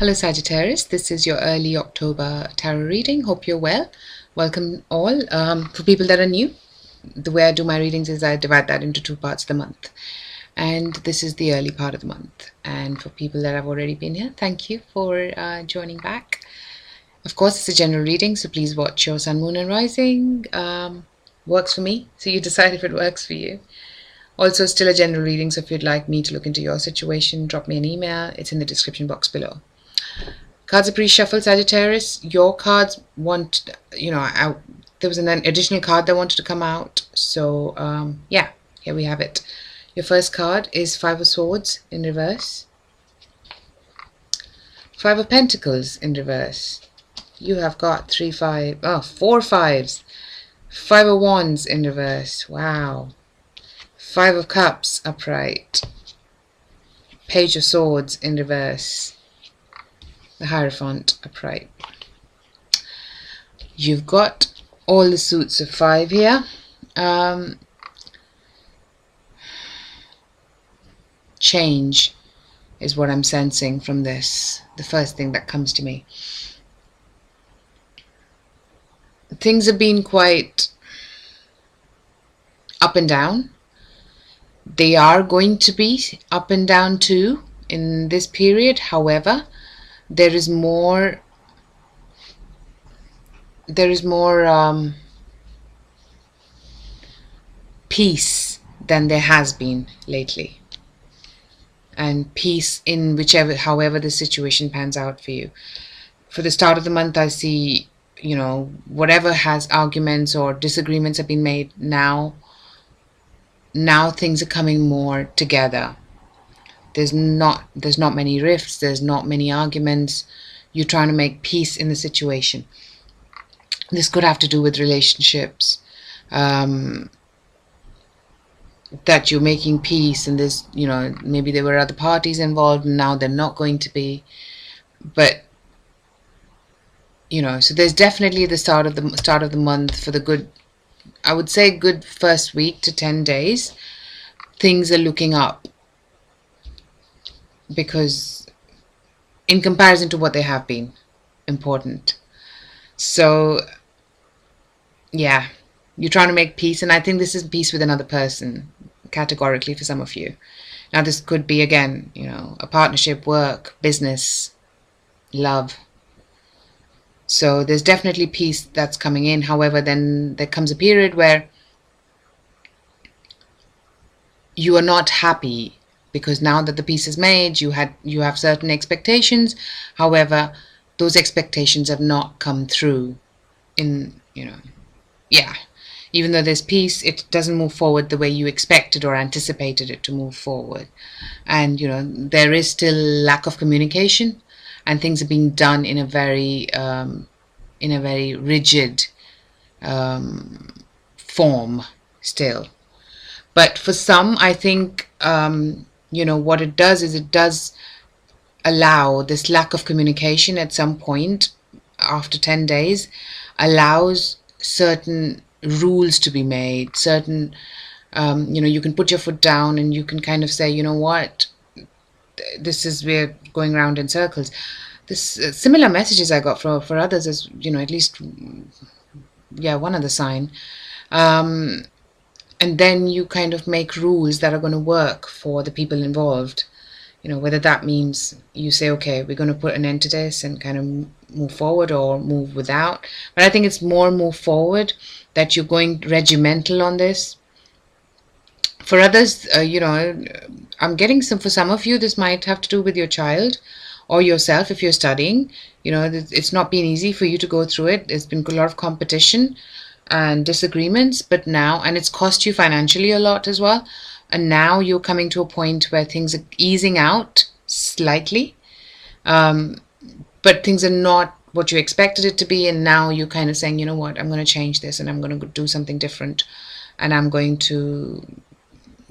Hello Sagittarius, this is your early October tarot reading. Hope you're well. Welcome all. For people that are new, the way I do my readings is I divide that into two parts of the month. And this is the early part of the month. And for people that have already been here, thank you for joining back. Of course, it's a general reading, so please watch your sun, moon and rising. Works for me, so you decide if it works for you. Also, still a general reading, so if you'd like me to look into your situation, drop me an email. It's in the description box below. Cards are pre-shuffled, Sagittarius. Your cards want, there was an additional card that wanted to come out. So, yeah, here we have it. Your first card is Five of Swords in reverse. Five of Pentacles in reverse. You have got four fives. Five of Wands in reverse. Wow. Five of Cups upright. Page of Swords in reverse. The Hierophant upright. You've got all the suits of five here. Change is what I'm sensing from this. The first thing that comes to me. Things have been quite up and down. They are going to be up and down too in this period. However, there is more peace than there has been lately, and peace in however the situation pans out for you. For the start of the month, I see, whatever has arguments or disagreements have been made, now things are coming more together. There's not many rifts, there's not many arguments. You're trying to make peace in the situation. This could have to do with relationships, that you're making peace, and there's, maybe there were other parties involved and now they're not going to be. But so there's definitely the start of the month for the good, I would say good first week to 10 days. Things are looking up, because in comparison to what they have been, important. So yeah, you're trying to make peace, and I think this is peace with another person, categorically, for some of you. Now this could be, again, a partnership, work, business, love. So there's definitely peace that's coming in. However, then there comes a period where you are not happy, because now that the peace is made, you have certain expectations. However, those expectations have not come through. Even though there's peace, it doesn't move forward the way you expected or anticipated it to move forward. And there is still lack of communication, and things are being done in a very rigid form still. But for some, I think what it does is it does allow this lack of communication at some point after 10 days, allows certain rules to be made, certain you can put your foot down and you can kind of say, what, we're going around in circles. This similar messages I got for others, as at least one other sign. And then you kind of make rules that are going to work for the people involved. Whether that means you say, okay, we're going to put an end to this and kind of move forward, or move without. But I think it's more move forward, that you're going regimental on this. For others, I'm getting for some of you, this might have to do with your child or yourself if you're studying. It's not been easy for you to go through it. There's been a lot of competition and disagreements, but now, and it's cost you financially a lot as well. And now you're coming to a point where things are easing out slightly, but things are not what you expected it to be. And now you're kind of saying, what, I'm going to change this, and I'm going to do something different, and I'm going to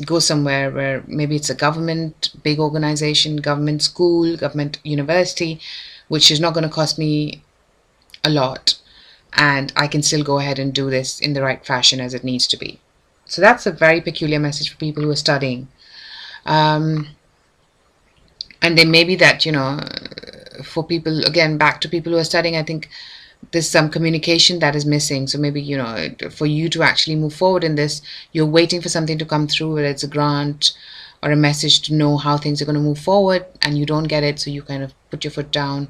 go somewhere where maybe it's a government, big organization, government school, government university, which is not going to cost me a lot, and I can still go ahead and do this in the right fashion as it needs to be. So that's a very peculiar message for people who are studying. And they may be that, for people, again, back to people who are studying, I think there's some communication that is missing. So maybe, for you to actually move forward in this, you're waiting for something to come through, whether it's a grant or a message to know how things are going to move forward, and you don't get it. So you kind of put your foot down,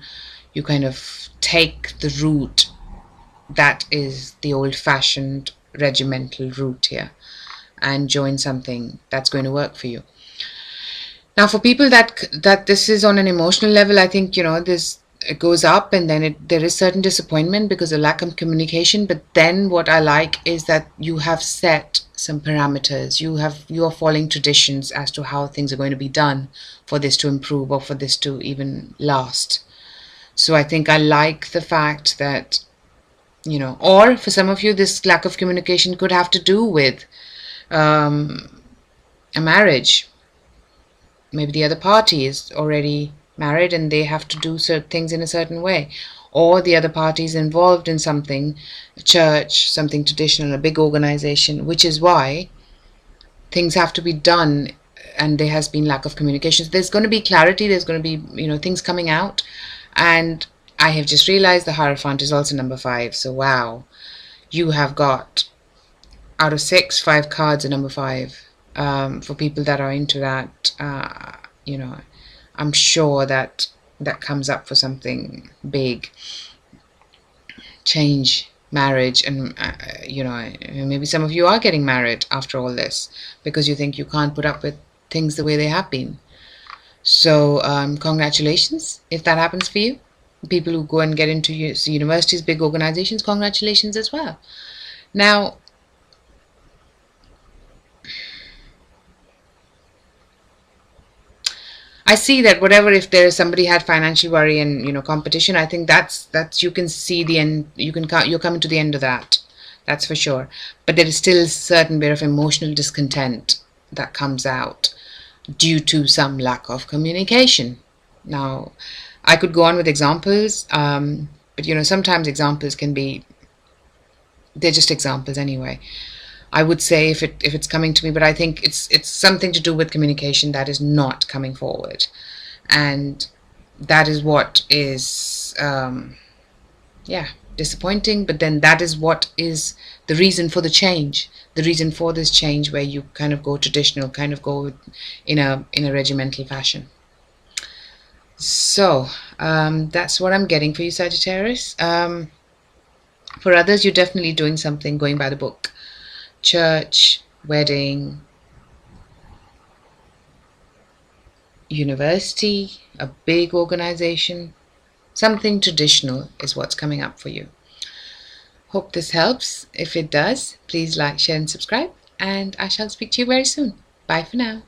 you kind of take the route that is the old-fashioned regimental route here, and join something that's going to work for you. Now, for people that this is on an emotional level, I think, this, it goes up, and then there is certain disappointment because of lack of communication. But then what I like is that you have set some parameters. You are following traditions as to how things are going to be done for this to improve or for this to even last. So I think I like the fact that, or for some of you, this lack of communication could have to do with a marriage. Maybe the other party is already married and they have to do certain things in a certain way, or the other party is involved in something, a church, something traditional, a big organization, which is why things have to be done, and there has been lack of communication. So there's going to be clarity, there's going to be things coming out. And I have just realized the Hierophant is also number 5. So wow, you have got, out of 6, 5 cards are number 5. For people that are into that, I'm sure that comes up for something big, change, marriage, and maybe some of you are getting married after all this because you think you can't put up with things the way they have been. So congratulations if that happens for you. People who go and get into universities, big organizations, congratulations as well. Now, I see that if there's somebody had financial worry and competition, I think that's you can see the end. You're coming to the end of that. That's for sure. But there is still a certain bit of emotional discontent that comes out due to some lack of communication. Now, I could go on with examples, but sometimes examples they're just examples anyway. I would say if it's coming to me, but I think it's something to do with communication that is not coming forward, and that is what is disappointing. But then that is what is the reason for the change, the reason for this change, where you kind of go traditional, kind of go in a regimental fashion. So that's what I'm getting for you, Sagittarius. For others, you're definitely doing something going by the book. Church, wedding, university, a big organization, something traditional is what's coming up for you. Hope this helps. If it does, please like, share and subscribe, and I shall speak to you very soon. Bye for now.